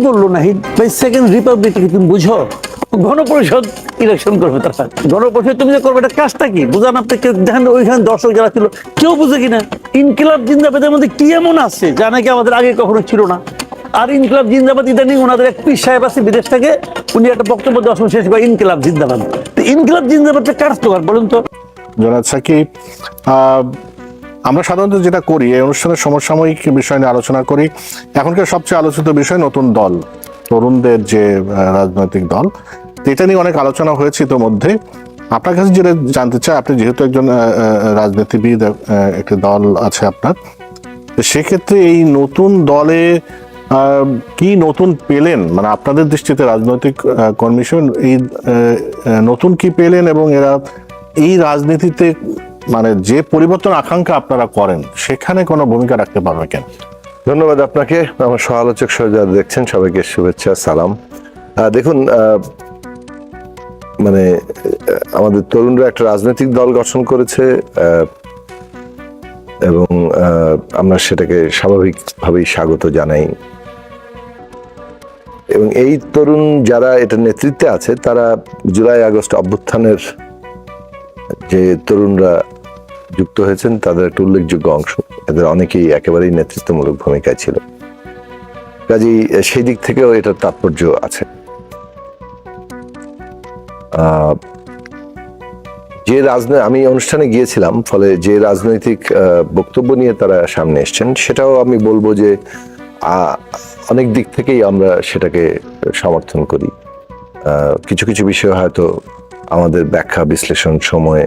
বললো নাহিদ ভাই, second Republic তুমি বুঝো? গণপরিষদ ইলেকশন করবে তারা। গণপরিষদ তুমি যে করবে, এটা কাজটা কি বুঝান আপনি? দেখেন ওইখানে দর্শক যারা ছিল কেউ বুঝে কিনা। ইনকিলাব জিন্দাবাদের মধ্যে কি এমন আছে যা নাকি আমাদের আগে কখনো ছিল না? আর ইনকিলাব জিন্দাবাদ ইদানিং ওনাদের এক পীর সাহেব আছে বিদেশ থেকে, উনি একটা বক্তব্য দেওয়ার সময় শেষ করে ইনকিলাব জিন্দাবাদ। ইনকিলাব জিন্দাবাদটা কার স্লোগান বলুন তো? জনাব সাকিব, আমরা সাধারণত যেটা করি এই অনুষ্ঠানের সমসাময়িক বিষয় নিয়ে আলোচনা করি। এখনকার সবচেয়ে আলোচিত বিষয় নতুন দল, তরুণদের যে রাজনৈতিক দল, এটা নিয়ে অনেক আলোচনা হয়েছে ইতোমধ্যে। আপনার কাছে যেটা জানতে চাই, আপনি যেহেতু একজন রাজনীতিবিদ, একটি দল আছে আপনার, সেক্ষেত্রে এই নতুন দলে কি নতুন পেলেন, মানে আপনাদের দৃষ্টিতে রাজনৈতিক কমিশন এই নতুন কি পেলেন, এবং এরা এই রাজনীতিতে মানে যে পরিবর্তন আকাঙ্ক্ষা আপনারা করেন সেখানে কোনো ভূমিকা রাখতে পারবে কেন? ধন্যবাদ আপনাকে, আমার সহ-আলোচক সহ যারা দেখছেন সবাইকে শুভেচ্ছা, সালাম। দেখুন, মানে আমাদের তরুণরা একটা রাজনৈতিক দল গঠন করেছে এবং আমরা সেটাকে স্বাভাবিকভাবেই স্বাগত জানাই। এবং এই তরুণ যারা এটা নেতৃত্বে আছে তারা জুলাই আগস্ট অভ্যুত্থানের যে তরুণরা যুক্ত হয়েছেন তাদের একটা উল্লেখযোগ্য অংশ। এদের অনেকেই একেবারেই নেতৃত্বমূলক ভূমিকায় ছিল, কাজেই সেই দিক থেকেও এটার তাৎপর্য আছে। আমি অনুষ্ঠানে গিয়েছিলাম, ফলে যে রাজনৈতিক বক্তব্য নিয়ে তারা সামনে এসছেন সেটাও আমি বলবো যে অনেক দিক থেকেই আমরা সেটাকে সমর্থন করি। কিছু কিছু বিষয় হয়তো আমাদের ব্যাখ্যা বিশ্লেষণ সময়ে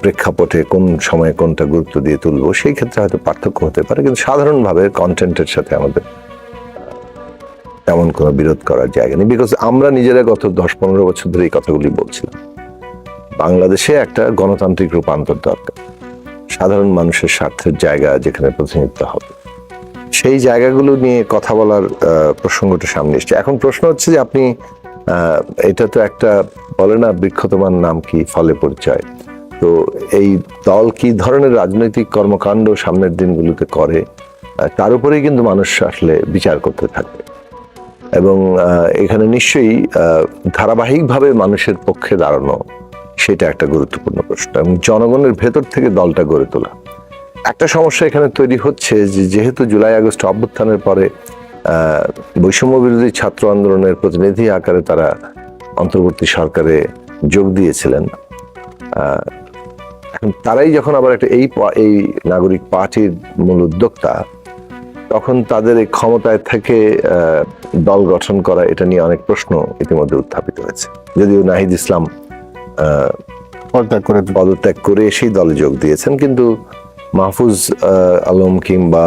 প্রেক্ষাপটে কোন সময়ে কোনটা গুরুত্ব দিয়ে তুলবো সেই ক্ষেত্রে হয়তো পার্থক্য হতে পারে, কিন্তু সাধারণভাবে কন্টেন্টের সাথে আমাদের তেমন কোনো বিরোধ করার জায়গা নেই। বিকজ আমরা নিজেরা গত 10-15 বছর ধরে এই কথাগুলি বলছিলাম। বাংলাদেশে একটা গণতান্ত্রিক রূপান্তর দরকার, সাধারণ মানুষের স্বার্থের জায়গা যেখানে প্রতিনিধিত্ব হবে, সেই জায়গাগুলো নিয়ে কথা বলার প্রসঙ্গটা সামনে এসছে। এখন প্রশ্ন হচ্ছে যে আপনি এটা তো একটা বলে না, বৃক্ষ তোমার নাম কি ফলে পরিচয়। তো এই দল কি ধরনের রাজনৈতিক কর্মকাণ্ড সামনের দিনগুলোতে করে তার উপরেই কিন্তু মানুষ আসলে বিচার করতে থাকবে। এবং এখানে নিশ্চয়ই ধারাবাহিকভাবে মানুষের পক্ষে দাঁড়ানো সেটা একটা গুরুত্বপূর্ণ প্রশ্ন, এবং জনগণের ভেতর থেকে দলটা গড়ে তোলা। একটা সমস্যা এখানে তৈরি হচ্ছে যে যেহেতু জুলাই আগস্ট অভ্যুত্থানের পরে বৈষম্য বিরোধী ছাত্র আন্দোলনের প্রতিনিধি আকারে তারা অন্তর্বর্তী সরকারে যোগ দিয়েছিলেন, এখন তারাই যখন আবার একটা এই নাগরিক পার্টির মূল উদ্যোক্তা, তখন তাদের এই ক্ষমতায় থেকে দল গঠন করা এটা নিয়ে অনেক প্রশ্ন ইতিমধ্যে উত্থাপিত হয়েছে। যদিও নাহিদ ইসলাম পদত্যাগ করে সেই দলে যোগ দিয়েছেন, কিন্তু মাহফুজ আলম কিংবা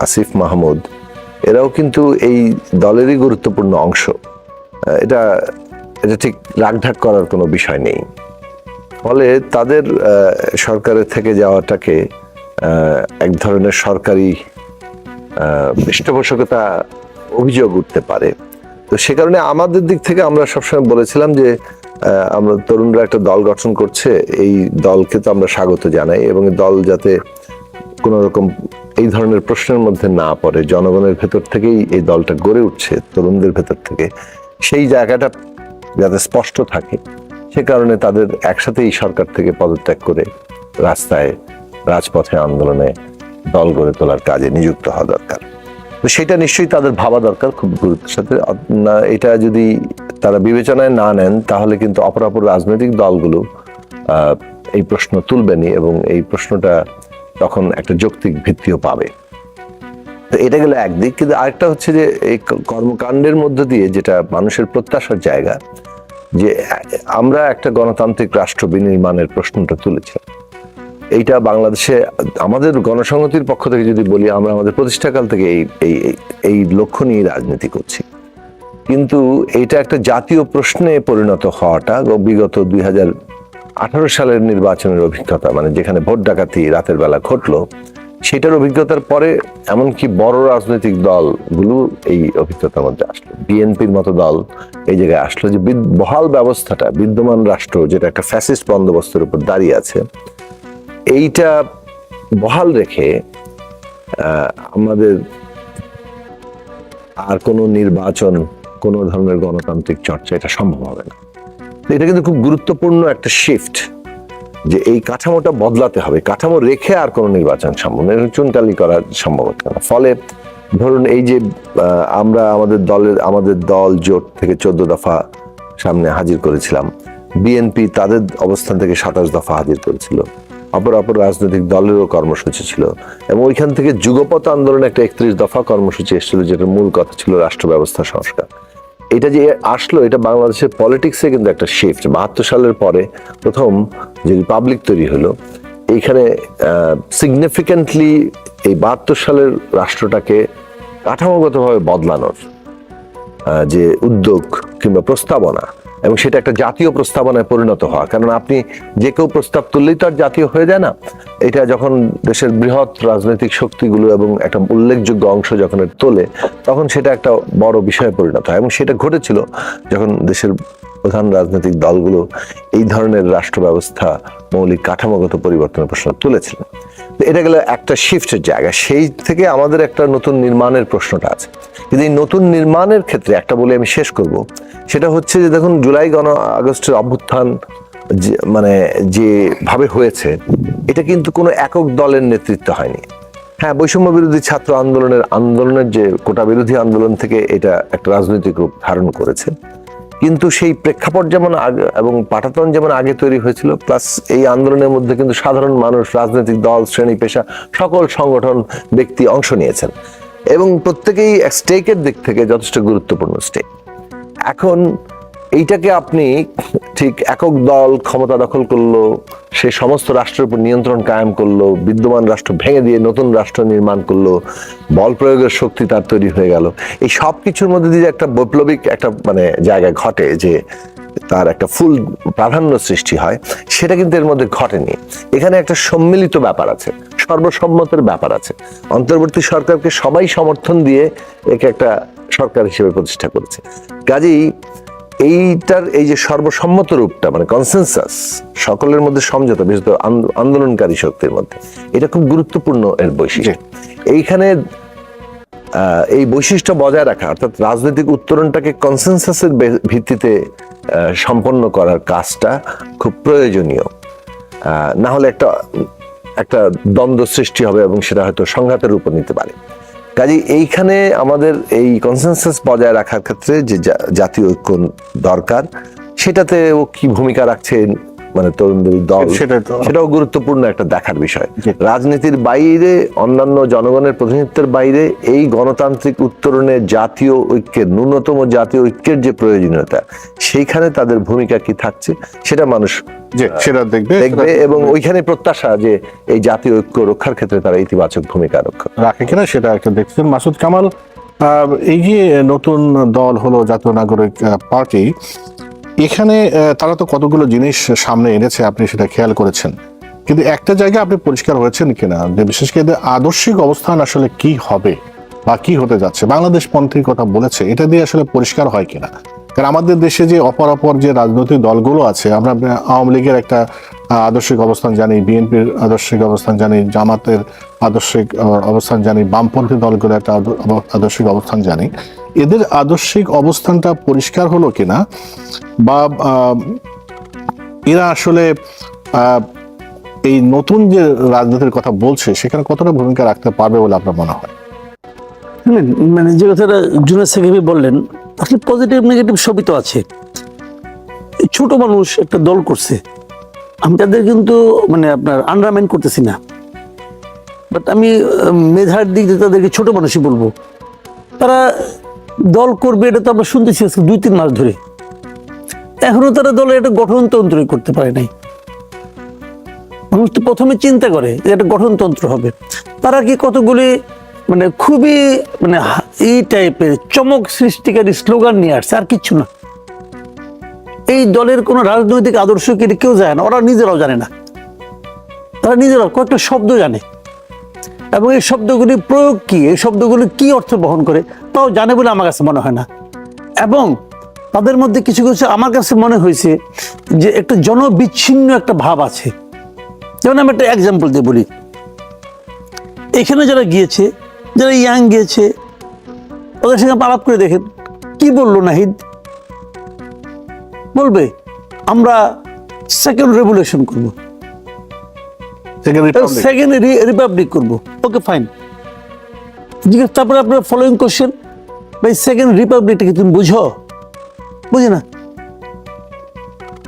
আসিফ মাহমুদ এরাও কিন্তু এই দলেরই গুরুত্বপূর্ণ অংশ। এটা ঠিক রাগঢাক করার কোনো বিষয় নেই। ফলে তাদের সরকারের থেকে যাওয়াটাকে এক ধরনের সরকারি পৃষ্ঠপোষকতা অভিযোগ উঠতে পারে। তো সে কারণে আমাদের দিক থেকে আমরা সবসময় বলেছিলাম যে আমরা তরুণরা একটা দল গঠন করছে, এই দলকে তো আমরা স্বাগত জানাই, এবং দল যাতে কোন রকম এই ধরনের প্রশ্নের মধ্যে না পড়ে, জনগণের ভেতর থেকেই এই দলটা গড়ে উঠছে, তরুণদের ভেতর থেকে সেই জায়গাটা যাতে স্পষ্ট থাকে, সে কারণে তাদের একসাথেই সরকার থেকে পদত্যাগ করে রাজপথে আন্দোলনে দল গড়ে তোলার কাজে নিযুক্ত হওয়া দরকার। তো সেটা নিশ্চয়ই তাদের ভাবা দরকার খুব গুরুত্বের সাথে। এটা যদি তারা বিবেচনায় না নেন তাহলে কিন্তু অপরাপর রাজনৈতিক দলগুলো এই প্রশ্ন তুলবেনি, এবং এই প্রশ্নটা তখন একটা যৌক্তিক ভিত্তিও পাবে। তো এটা গেল একদিক। কিন্তু আরেকটা হচ্ছে যে এই কর্মকাণ্ডের মধ্য দিয়ে যেটা মানুষের প্রত্যাশার জায়গা, যে আমরা একটা গণতান্ত্রিক রাষ্ট্র বিনির্মাণের প্রশ্নটা তুলেছিলাম। এইটা বাংলাদেশে আমাদের গণসংহতির পক্ষ থেকে যদি বলি, আমরা আমাদের প্রতিষ্ঠাকাল থেকে এই লক্ষ্য নিয়ে রাজনীতি করছি। কিন্তু এইটা একটা জাতীয় প্রশ্নে পরিণত হওয়াটা বিগত 2018 সালের নির্বাচনের অভিজ্ঞতা, মানে যেখানে ভোট ডাকাতি রাতের বেলা ঘটলো, সেটার অভিজ্ঞতার পরে এমনকি বড় রাজনৈতিক দলগুলো এই অভিজ্ঞতার মধ্যে আসলো। বিএনপির মতো দল এই জায়গায় আসলো যে বহাল ব্যবস্থাটা, বিদ্যমান রাষ্ট্র যেটা একটা ফ্যাসিস্ট বন্দোবস্তের উপর দাঁড়িয়ে আছে, এইটা বহাল রেখে আমাদের আর কোনো নির্বাচন, কোনো ধরনের গণতান্ত্রিক চর্চা এটা সম্ভব হবে না। এটা কিন্তু খুব গুরুত্বপূর্ণ একটা শিফট, যে এই কাঠামোটা বদলাতে হবে। কাঠামো রেখে আর কোনো নির্বাচন সম্ভব না, চুনকালি করা সম্ভব হচ্ছে না। ফলে ধরুন এই যে আমরা আমাদের দল জোট থেকে 14 দফা সামনে হাজির করেছিলাম, বিএনপি তাদের অবস্থান থেকে 27 দফা হাজির করেছিল, অপর রাজনৈতিক দলেরও কর্মসূচি ছিল, এবং ওইখান থেকে যুগপৎ আন্দোলনে একটা 31 দফা কর্মসূচি এসেছিল, যেটার মূল কথা ছিল রাষ্ট্র ব্যবস্থা সংস্কার। এটা যে আসলো, এটা বাংলাদেশের পলিটিক্সে কিন্তু একটা শিফট। 72 সালের পরে প্রথম যে রিপাবলিক তৈরি হলো, এইখানে সিগনিফিকেন্টলি এই 72 সালের রাষ্ট্রটাকে কাঠামোগতভাবে বদলানোর যে উদ্যোগ কিংবা প্রস্তাবনা, এবং সেটা একটা জাতীয় প্রস্তাবনায় পরিণত হওয়া। কারণ আপনি যে কেউ প্রস্তাব তুললেই তো আর জাতীয় হয়ে যায় না। এটা যখন দেশের বৃহৎ রাজনৈতিক শক্তিগুলো এবং একটা উল্লেখযোগ্য অংশ যখন তোলে, তখন সেটা একটা বড় বিষয়ে পরিণত হয়। এবং সেটা ঘটেছিল যখন দেশের প্রধান রাজনৈতিক দলগুলো এই ধরনের রাষ্ট্র ব্যবস্থা মৌলিক কাঠামোগত পরিবর্তনের প্রশ্ন তুলেছিলেন। এটা গেল একটা শিফটের জায়গা। সেই থেকে আমাদের একটা নতুন নির্মাণের প্রশ্নটা আছে। কিন্তু এই নতুন নির্মাণের ক্ষেত্রে একটা বলে আমি শেষ করব, সেটা হচ্ছে যে দেখুন, জুলাই আগস্টের অভ্যুত্থান মানে যেভাবে হয়েছে, এটা কিন্তু কোনো একক দলের নেতৃত্ব হয়নি। হ্যাঁ, বৈষম্য বিরোধী ছাত্র আন্দোলনের যে কোটা বিরোধী আন্দোলন থেকে এটা একটা রাজনৈতিক রূপ ধারণ করেছে, কিন্তু সেই প্রেক্ষাপট যেমন আগে এবং পাটাতন যেমন আগে তৈরি হয়েছিল, প্লাস এই আন্দোলনের মধ্যে কিন্তু সাধারণ মানুষ, রাজনৈতিক দল, শ্রেণী পেশা, সকল সংগঠন, ব্যক্তি অংশ নিয়েছেন, এবং প্রত্যেকেই স্টেকের দিক থেকে যথেষ্ট গুরুত্বপূর্ণ স্টেক। এখন এইটাকে আপনি ঠিক একক দল ক্ষমতা দখল করলো, সে সমস্ত রাষ্ট্রের উপর নিয়ন্ত্রণ কায়েম করলো, বিদ্যমান রাষ্ট্র ভেঙে দিয়ে নতুন রাষ্ট্র নির্মাণ করলো, বল প্রয়োগের শক্তি তার তৈরি হয়ে গেল। এই সব কিছুর মধ্যে দিয়ে একটা বৈপ্লবিক একটা মানে জায়গায় ঘটে, যে তার একটা ফুল প্রাধান্য সৃষ্টি হয়, সেটা কিন্তু এর মধ্যে ঘটেনি। এখানে একটা সম্মিলিত ব্যাপার আছে, সর্বসম্মতের ব্যাপার আছে। অন্তর্বর্তী সরকারকে সবাই সমর্থন দিয়ে একে একটা সরকার হিসেবে প্রতিষ্ঠা করেছে। কাজেই এইটার এই যে সর্বসম্মত রূপটা, মানে কনসেনসাস, সকলের মধ্যে সমঝোতা, বিশেষত আন্দোলনকারী শক্তির মধ্যে, এটা খুব গুরুত্বপূর্ণ এর বৈশিষ্ট্য। এইখানে এই বৈশিষ্ট্য বজায় রাখা, অর্থাৎ রাজনৈতিক উত্তরণটাকে কনসেনসাসের ভিত্তিতে সম্পন্ন করার কাজটা খুব প্রয়োজনীয়। না হলে একটা দ্বন্দ্ব সৃষ্টি হবে এবং সেটা হয়তো সংঘাতের রূপ নিতে পারে। কাজে এইখানে আমাদের এই কনসেনসাস বজায় রাখার ক্ষেত্রে যে জাতীয় ঐক্য দরকার, সেটাতে ও কি ভূমিকা রাখছে মানে তরুণদের দল, সেটাও গুরুত্বপূর্ণ একটা দেখার বিষয়। রাজনীতির বাইরে, অন্যান্য জনগণের প্রতিনিধিত্বের বাইরে এই গণতান্ত্রিক উত্তরণে জাতীয় ঐক্যের, ন্যূনতম জাতীয় ঐক্যের যে প্রয়োজনীয়তা, সেইখানে তাদের ভূমিকা কি থাকছে সেটা মানুষ সেটা দেখবে, এবং ওইখানে প্রত্যাশা যে এই জাতীয় ঐক্য রক্ষার ক্ষেত্রে তারা ইতিবাচক ভূমিকা রাখে কিনা সেটা একটা দেখছেন। মাসুদ কামাল, এই যে নতুন দল হলো জাতীয় নাগরিক পার্টি, এখানে তারা তো কতগুলো জিনিস সামনে এনেছে, আপনি সেটা খেয়াল করেছেন, কিন্তু একটা জায়গা আপনি পরিষ্কার হয়েছেন কিনা, যে বিশেষ করে আদর্শিক অবস্থান আসলে কি হবে বা কি হতে যাচ্ছে, বাংলাদেশ পন্থীর কথা বলেছে, এটা দিয়ে আসলে পরিষ্কার হয় কিনা। কারণ আমাদের দেশে যে অপর যে রাজনৈতিক দলগুলো আছে, আমরা আওয়ামী লীগের একটা আদর্শিক অবস্থান জানি, বিএনপির আদর্শিক অবস্থান জানি, জামাতের আদর্শিক অবস্থান জানি, বামপন্থী দলগুলো একটা আদর্শিক অবস্থান জানি। এদের আদর্শিক অবস্থানটা পরিষ্কার হলো কিনা, বা এরা আসলে এই নতুন যে রাজনীতির কথা বলছে সেখানে কতটা ভূমিকা রাখতে পারবে বলে আপনার মনে হয়? মানে যে কথাটা জুনায়েদ সাকিব বললেন, আসলে পজিটিভ নেগেটিভ সবই তো আছে। ছোট মানুষ একটা দল করছে, আমি তাদের কিন্তু মানে আপনার আন্ডারমাইন করতেছি না, বাট আমি মেধার দিক দিয়ে তাদেরকে ছোট মানুষই বলবো। তারা দল করবে এটা তো আমরা শুনতেছি আজকে 2-3 মাস ধরে, এখনো তারা দলের একটা গঠনতন্ত্র করতে পারে নাই। মানুষ তো প্রথমে চিন্তা করে যে একটা গঠনতন্ত্র হবে, তারা কি কতগুলি মানে খুবই মানে এই টাইপের চমক সৃষ্টিকারী স্লোগান নিয়ে আসছে, আর কিচ্ছু না। এই দলের কোন রাজনৈতিক আদর্শ কেউ জানে না, ওরা নিজেরাও জানে না। তারা নিজেরাও কয়েকটা শব্দ জানে, এবং এই শব্দগুলি প্রয়োগ কি, এই শব্দগুলি কি অর্থ বহন করে তাও জানে বলে আমার কাছে মনে হয় না। এবং তাদের মধ্যে কিছু কিছু আমার কাছে মনে হয়েছে যে একটা জনবিচ্ছিন্ন একটা ভাব আছে। যেমন আমি একটা এক্সাম্পল দিয়ে বলি, এখানে যারা গিয়েছে, যারা ইয়াং গিয়েছে, ওদের সঙ্গে আলাপ করে দেখেন কি বললো নাহিদ। বলবে আমরা সেকেন্ড রেভলিউশন করবো, সেকেন্ড রিপাবলিক করবো। ওকে ফাইন, তারপরে আপনার ফলোইং কোশ্চেন, ভাই সেকেন্ড রিপাবলিকটা কি তুমি বুঝো? বুঝে না,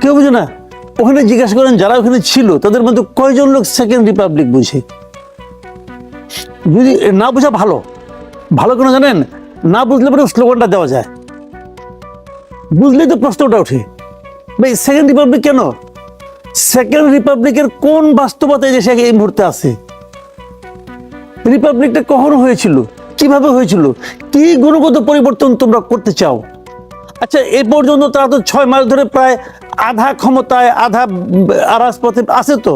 কেউ বুঝে না। ওখানে জিজ্ঞাসা করেন যারা ওখানে ছিল তাদের মধ্যে কয়জন লোক সেকেন্ড রিপাবলিক বুঝে? যদি না বোঝা ভালো, ভালো কেন জানেন? না বুঝলে পরে স্লোগানটা দেওয়া যায়, বুঝলেই তো প্রশ্নটা ওঠে, ভাই সেকেন্ড রিপাবলিক কেন? সেকেন্ড রিপাবলিকের কোন বাস্তবতা দেশে এই মুহূর্তে আছে? রিপাবলিকটা কখন হয়েছিল, কিভাবে হয়েছিল, কি গুণগত পরিবর্তন তোমরা করতে চাও? আচ্ছা, এ পর্যন্ত তারা তো 6 মাস ধরে প্রায় আধা ক্ষমতায় আধা রাজপথে আছে, তো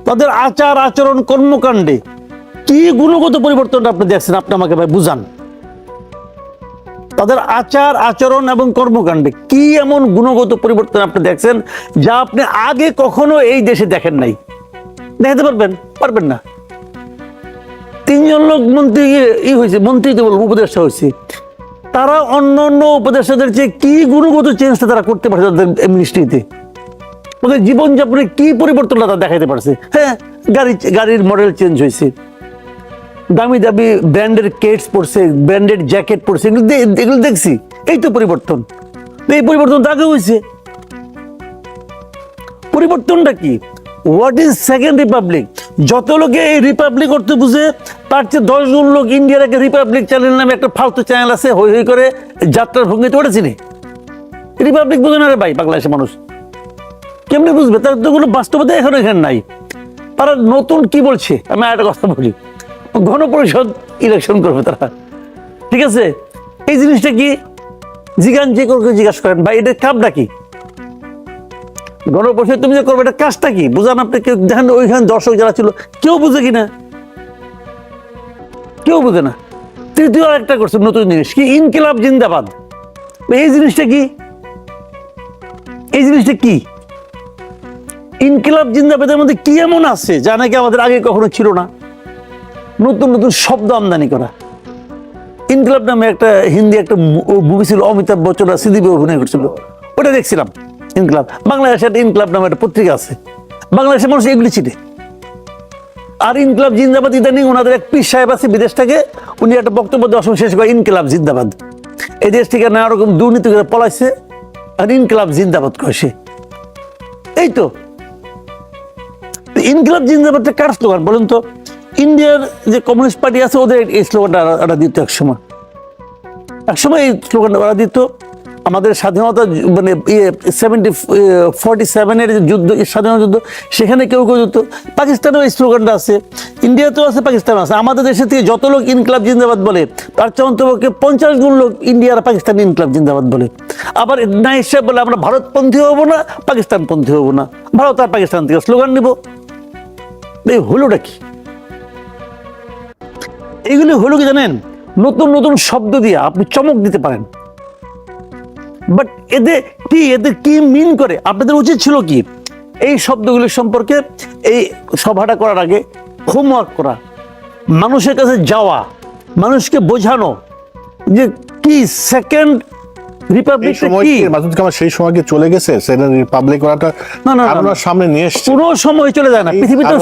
তাদের আচার আচরণ কর্মকাণ্ডে কি গুণগত পরিবর্তনটা আপনি দেখছেন? আপনি আমাকে ভাই বুঝান, তাদের আচার আচরণ এবং কর্মকাণ্ডে কি এমন গুণগত পরিবর্তন আপনি দেখছেন যা আপনি আগে কখনো এই দেশে দেখেন নাই? দেখাতে পারবেন? পারবেন না। 3 জন লোক মন্ত্রী হয়েছে, মন্ত্রী তো বলবো উপদেষ্টা হয়েছে, তারা অন্য অন্য উপদেষ্টাদের চেয়ে কি গুণগত চেঞ্জটা তারা করতে পারছে তাদের মিনিস্ট্রিতে? ওদের জীবনযাপনে কি পরিবর্তনটা তারা দেখাতে পারছে? হ্যাঁ, গাড়ির মডেল চেঞ্জ হয়েছে, দামি দামি ব্র্যান্ডের কেটস পরছে, ব্র্যান্ডেড জ্যাকেট পরছে, এগুলো দেখছি। এই তো পরিবর্তন। এই পরিবর্তন তো আগে হয়েছে। পরিবর্তনটা কি? What is second Republic? যত লোকে এই রিপাবলিক করতে বুঝে তার চেয়ে 10 জন লোক ইন্ডিয়ার একটা রিপাবলিক চ্যানেল নামে একটা ফালতু চ্যানেল আছে, হই হই করে যাত্রার ভঙ্গিতে ওঠেছি নি। রিপাবলিক বুঝে না রে ভাই, বাংলাদেশের মানুষ কেমনি বুঝবে? তার তো কোনো বাস্তবতা এখানে নাই। তারা নতুন কি বলছে, আমি একটা কথা বলি, গণপরিষদ ইলেকশন করবে তারা, ঠিক আছে? এই জিনিসটা কি জিজ্ঞান যে কাউকে জিজ্ঞাসা করেন, ভাই এটা কামটা কি? গণপরিষদ তুমি যে করবে এটা কাজটা কি বুঝান আপনি? দেখেন ওইখানে দর্শক যারা ছিল কেউ বুঝে কিনা? কেউ বুঝে না। তৃতীয় আরেকটা করছে নতুন জিনিস, কি ইনকিলাব জিন্দাবাদ। এই জিনিসটা কি? এই জিনিসটা কি? ইনকিলাব জিন্দাবাদের মধ্যে কি এমন আছে যা নাকি আমাদের আগে কখনো ছিল না? নতুন নতুন শব্দ আমদানি করা। ইনকিলাব নামে একটা হিন্দি একটা মুভি ছিল, অমিতাভ বচ্চন আর শ্রীদেবী অভিনয় করছিল, ওটা দেখছিলাম। ইনকিলাব, বাংলাদেশে একটা ইনকিলাব নামে একটা পত্রিকা আছে, বাংলাদেশের মানুষ এগুলি চিনে। আর ইনকিলাব জিন্দাবাদ ইদানিং ওনাদের এক পীর সাহেব আছে বিদেশ থেকে, উনি একটা বক্তব্য দেওয়ার সময় শেষ করে ইনকিলাব জিন্দাবাদ। এই দেশ থেকে নানা রকম দুর্নীতি করে পলাইছে আর ইনকিলাব জিন্দাবাদ করেছে। এই তো ইনকিলাব জিন্দাবাদটা কার স্লোগান বলুন তো? ইন্ডিয়ার যে কমিউনিস্ট পার্টি আছে ওদের এই স্লোগানটা ওরা দিত একসময়। এই স্লোগানটা ওরা দিত। আমাদের স্বাধীনতা মানে 47-এর যুদ্ধ, স্বাধীনতা যুদ্ধ, সেখানে কেউ কেউ যুদ্ধ। পাকিস্তানেও এই স্লোগানটা আছে, ইন্ডিয়াতেও আছে, পাকিস্তানেও আছে। আমাদের দেশে থেকে যত লোক ইনকিলাব জিন্দাবাদ বলে তার চেয়ে অন্তপক্ষে 50 গুণ লোক ইন্ডিয়া আর পাকিস্তান ইনকিলাব জিন্দাবাদ বলে। আবার না হিসাব বলে আমরা ভারতপন্থী হবো না, পাকিস্তানপন্থী হবো না, ভারত আর পাকিস্তান থেকে স্লোগান নিব। এই হলোটা কি? এইগুলি হলো কি জানেন? নতুন নতুন শব্দ দিয়ে আপনি চমক দিতে পারেন, বাট এদের কি মিন করে? আপনাদের উচিত ছিল কি এই শব্দগুলি সম্পর্কে এই সভাটা করার আগে হোমওয়ার্ক করা, মানুষের কাছে যাওয়া, মানুষকে বোঝানো যে কি সেকেন্ড রিপাবলিক কি। সেই সময় কি চলে গেছে? সেকেন্ড রিপাবলিক ওটা না সামনে নিয়ে এসেছে। পুরো সময় চলে যায় না পৃথিবীতে।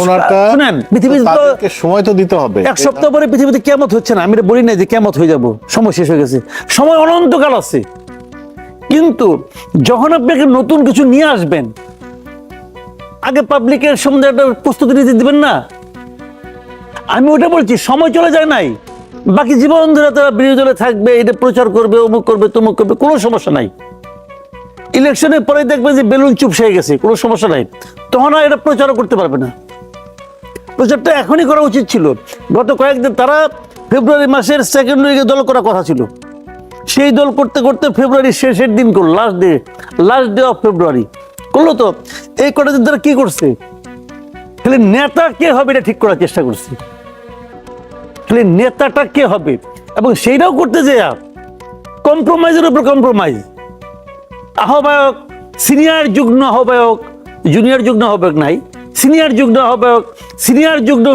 শুনেন, পৃথিবীতে সময় তো দিতে হবে। 1 সপ্তাহ পরে পৃথিবীতে কিয়ামত হচ্ছে না, আমি এটা বলি না যে কিয়ামত হয়ে যাব, সময় শেষ হয়ে গেছে। সময় অনন্তকাল আছে, কিন্তু যখন আপনি নতুন কিছু নিয়ে আসবেন আগে পাবলিকের সম্বন্ধে একটা প্রস্তুতি নিতে দিবেন না। আমি ওটা বলছি, সময় চলে যায় নাই, বাকি জীবন ধরে তারা বিরোধী দলে থাকবে, এটা প্রচার করবে, অমুক করবে, তমুক করবে, কোনো সমস্যা নাই। ইলেকশনের পরে দেখবে যে বেলুন চুপসে গেছে, কোনো সমস্যা নাই, তখন আর এটা প্রচারও করতে পারবে না। প্রচারটা এখনই করা উচিত ছিল। গত কয়েকদিন তারা ফেব্রুয়ারি মাসের সেকেন্ড উইকে দল করার কথা ছিল, সেই দল করতে করতে ফেব্রুয়ারির শেষের দিন করলো, লাস্ট ডে অফ ফেব্রুয়ারি করলো। তো এই কটা দিন তারা কি করছে? খালি নেতা কে হবে এটা ঠিক করার চেষ্টা করছে, খালি নেতাটা কে হবে, এবং সেইটাও করতে যে কম্প্রোমাইজের উপর কম্প্রোমাইজ। আহ্বায়ক, সিনিয়র যুগ্ম আহ্বায়ক, জুনিয়র যুগ্ম আহ্বায়ক নাই, সিনিয়র যুগ্ম আহ্বায়ক, সিনিয়র যুগ্ম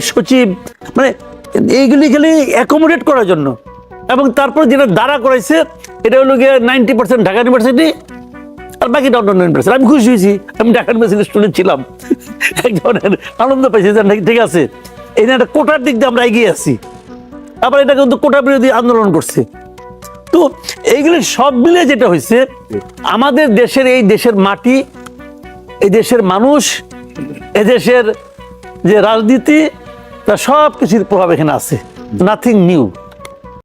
সচিব, মানে এইগুলি খালি অ্যাকোমোডেট করার জন্য। এবং তারপর যেটা দাঁড়া করাইছে এটা হলো গিয়ে 90% ঢাকা ইউনিভার্সিটি আর বাকিটা অন্য 9%। আমি খুশি হয়েছি, আমি ঢাকা ইউনিভার্সিটির স্টুডেন্ট ছিলাম, এক ধরনের আনন্দ পাইছি যে ঠিক আছে এই একটা কোটার দিক দিয়ে আমরা এগিয়ে আছি। আবার এটা কিন্তু কোটা বিরোধী আন্দোলন করছে। তো এইগুলো সব মিলে যেটা হয়েছে, আমাদের দেশের এই দেশের মাটি, এই দেশের মানুষ, এদেশের যে রাজনীতি, তা সব কিছুর প্রভাব এখানে আছে, নাথিং নিউ।